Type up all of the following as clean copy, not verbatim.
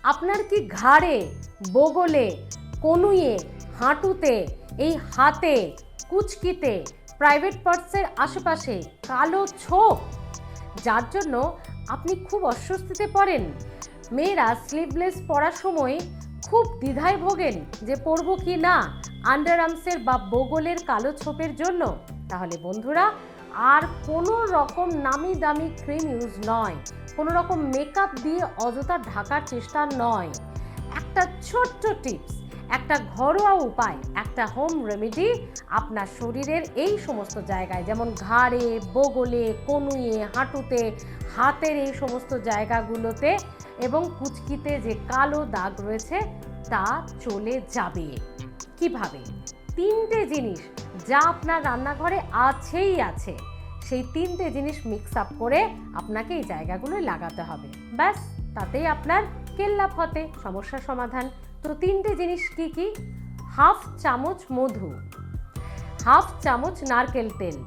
আপনার কি ঘাড়ে, বগলে, কনুইয়ে, হাঁটুতে, এই হাতে, কুচকিতে, প্রাইভেট পার্টসের আশেপাশে কালো ছোপ, যার জন্য আপনি খুব অস্বস্তিতে পড়েন? মেয়েরা স্লিভলেস পরার সময় খুব দ্বিধায় ভোগেন যে পরবো কি না আন্ডার আর্মসের বা বগলের কালো ছোপের জন্য? তাহলে বন্ধুরা, আর কোনো রকম নামি দামি ক্রিম ইউজ নয়, কোনো রকম মেকআপ দিয়ে অযথা ঢাকার চেষ্টা নয়। একটা ছোট্ট টিপস, একটা ঘরোয়া উপায়, একটা হোম রেমেডি আপনার শরীরের এই সমস্ত জায়গায়, যেমন ঘাড়ে, বগলে, কনুইয়ে, হাঁটুতে, হাতের এই সমস্ত জায়গাগুলোতে এবং কুচকিতে যে কালো দাগ রয়েছে তা চলে যাবে। কিভাবে? তিনটে জিনিস যা আপনার রান্নাঘরে আছেই আছে, সেই তিনটে জিনিস মিক্স আপ করে আপনাকে এই জায়গাগুলোয় লাগাতে হবে। ব্যাস, তাতেই আপনার কেল্লা ফতে, সমস্যার সমাধান। তো তিনটে জিনিস কি কি? হাফ চামচ মধু, হাফ চামচ নারকেল তেল,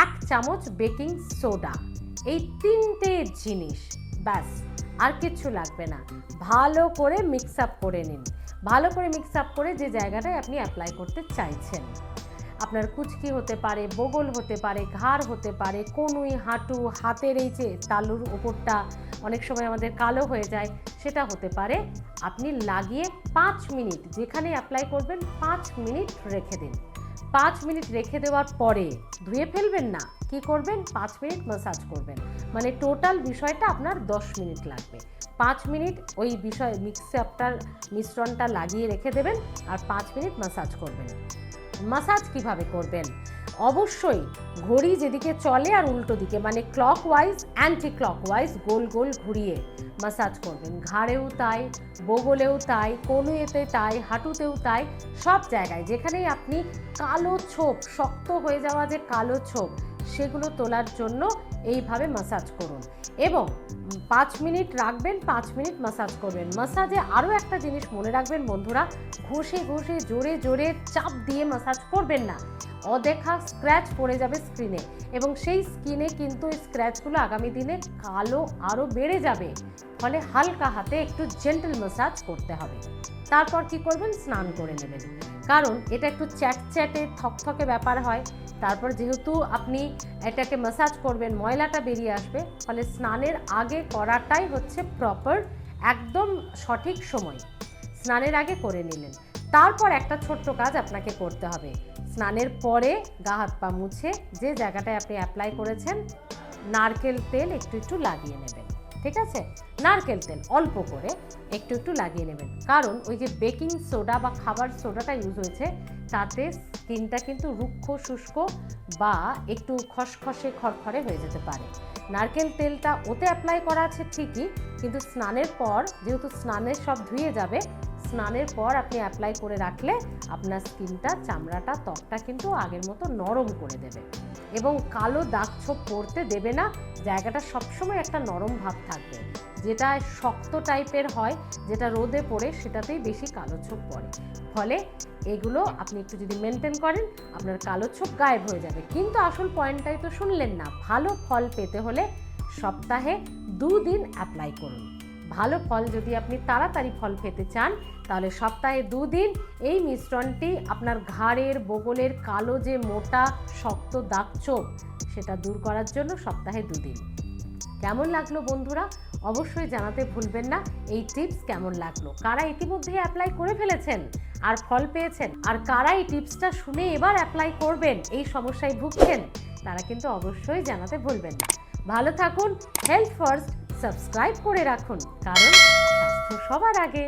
1 চামচ বেকিং সোডা, এই তিনটে জিনিস, ব্যাস, আর কিচ্ছু লাগবে না। ভালো করে মিক্স আপ করে নিন। ভালো করে মিক্স আপ করে যে জায়গাটায় আপনি অ্যাপ্লাই করতে চাইছেন, আপনার কুচকি হতে পারে, বগল হতে পারে, ঘাড় হতে পারে, কনুই, হাঁটু, হাতের এই যে তালুর ওপরটা অনেক সময় আমাদের কালো হয়ে যায়, সেটা হতে পারে। আপনি লাগিয়ে 5 মিনিট, যেখানে অ্যাপ্লাই করবেন 5 মিনিট রেখে দিন। 5 মিনিট রেখে দেওয়ার পরে ধুয়ে ফেলবেন না, কি করবেন? 5 মিনিট ম্যাসাজ করবেন। মানে টোটাল বিষয়টা আপনার 10 মিনিট লাগবে। 5 মিনিট ওই বিষয় মিশ্রণটা লাগিয়ে রেখে দেবেন আর 5 মিনিট ম্যাসাজ করবেন। ম্যাসাজ কিভাবে করবেন? অবশ্যই ঘড়ি যেদিকে চলে আর উল্টো দিকে, মানে ক্লকওয়াইজ অ্যান্টি ক্লকওয়াইজ গোল গোল ঘুরিয়ে ম্যাসাজ করবেন। ঘাড়েও তাই, বগলেও তাই, কনুইতে তাই, হাঁটুতেও তাই, সব জায়গায় যেখানেই আপনি কালো ছোপ, শক্ত হয়ে যাওয়া যে কালো ছোপ, সেগুলো তোলার জন্য এইভাবে ম্যাসাজ করুন এবং 5 মিনিট রাখবেন, 5 মিনিট ম্যাসাজ করবেন। ম্যাসাজে আরও একটা জিনিস মনে রাখবেন বন্ধুরা, ঘষে ঘষে জোরে জোরে চাপ দিয়ে ম্যাসাজ করবেন না, অদেখা স্ক্র্যাচ পড়ে যাবে স্কিনে এবং সেই স্কিনে কিন্তু এই স্ক্র্যাচগুলো আগামী দিনে কালো আরও বেড়ে যাবে। ফলে হালকা হাতে একটু জেন্টল ম্যাসাজ করতে হবে। তারপর কি করবেন? স্নান করে নেবেন, কারণ এটা একটু চ্যাটচ্যাটে থকথকে ব্যাপার হয়। তারপর যেহেতু আপনি এটাকে ম্যাসাজ করবেন, ময়লাটা বেরিয়ে আসবে, ফলে স্নানের আগে করাটাই হচ্ছে প্রপার, একদম সঠিক সময়। স্নানের আগে করে নিলেন। তারপর একটা ছোট্ট কাজ আপনাকে করতে হবে। স্নানের পরে গা হাত পা মুছে যে জায়গাটায় আপনি অ্যাপ্লাই করেছেন, নারকেল তেল একটু একটু লাগিয়ে নেবেন। ঠিক আছে? নারকেল তেল অল্প করে একটু একটু লাগিয়ে নেবেন, কারণ ওই যে বেকিং সোডা বা খাবার সোডাটা ইউজ হয়েছে, তাতে স্কিনটা কিন্তু রুক্ষ, শুষ্ক বা একটু খসখসে, খড়খড়ে হয়ে যেতে পারে। নারকেল তেলটা ওতে অ্যাপ্লাই করা আছে ঠিকই, কিন্তু স্নানের পর, যেহেতু স্নানের সব ধুয়ে যাবে, স্নানের পর আপনি অ্যাপ্লাই করে রাখলে আপনার স্কিনটা, চামড়াটা, ত্বকটা কিন্তু আগের মতো নরম করে দেবে এবং কালো দাগ ছোপ পড়তে দেবে না। জায়গাটা সবসময় একটা নরম ভাব থাকবে। যেটা শক্ত টাইপের হয়, যেটা রোদে পড়ে, সেটাতেই বেশি কালো ছোপ পড়ে। ফলে এগুলো আপনি একটু যদি মেনটেন করেন, আপনার কালো ছোপ গায়েব হয়ে যাবে। কিন্তু আসল পয়েন্টটাই তো শুনলেন না। ভালো ফল পেতে হলে সপ্তাহে 2 দিন অ্যাপ্লাই করুন। ভালো ফল যদি আপনি তাড়াতাড়ি ফল পেতে চান, তাহলে সপ্তাহে 2 দিন এই মিশ্রণটি আপনার ঘাড়ের, বগলের কালো যে মোটা শক্ত দাগ ছোপ, সেটা দূর করার জন্য সপ্তাহে 2 দিন। কেমন লাগলো বন্ধুরা? অবশ্যই জানাতে ভুলবেন না এই টিপস কেমন লাগলো। কারা ইতিমধ্যে অ্যাপ্লাই করে ফেলেছেন আর ফল পেয়েছেন, আর কারা এই টিপসটা শুনে এবার অ্যাপ্লাই করবেন, এই সমস্যায় ভুগছেন, তারা কিন্তু অবশ্যই জানাতে ভুলবেন না। ভালো থাকুন, হেলথ ফার্স্ট সাবস্ক্রাইব করে রাখুন, কারণ স্বাস্থ্য সবার আগে।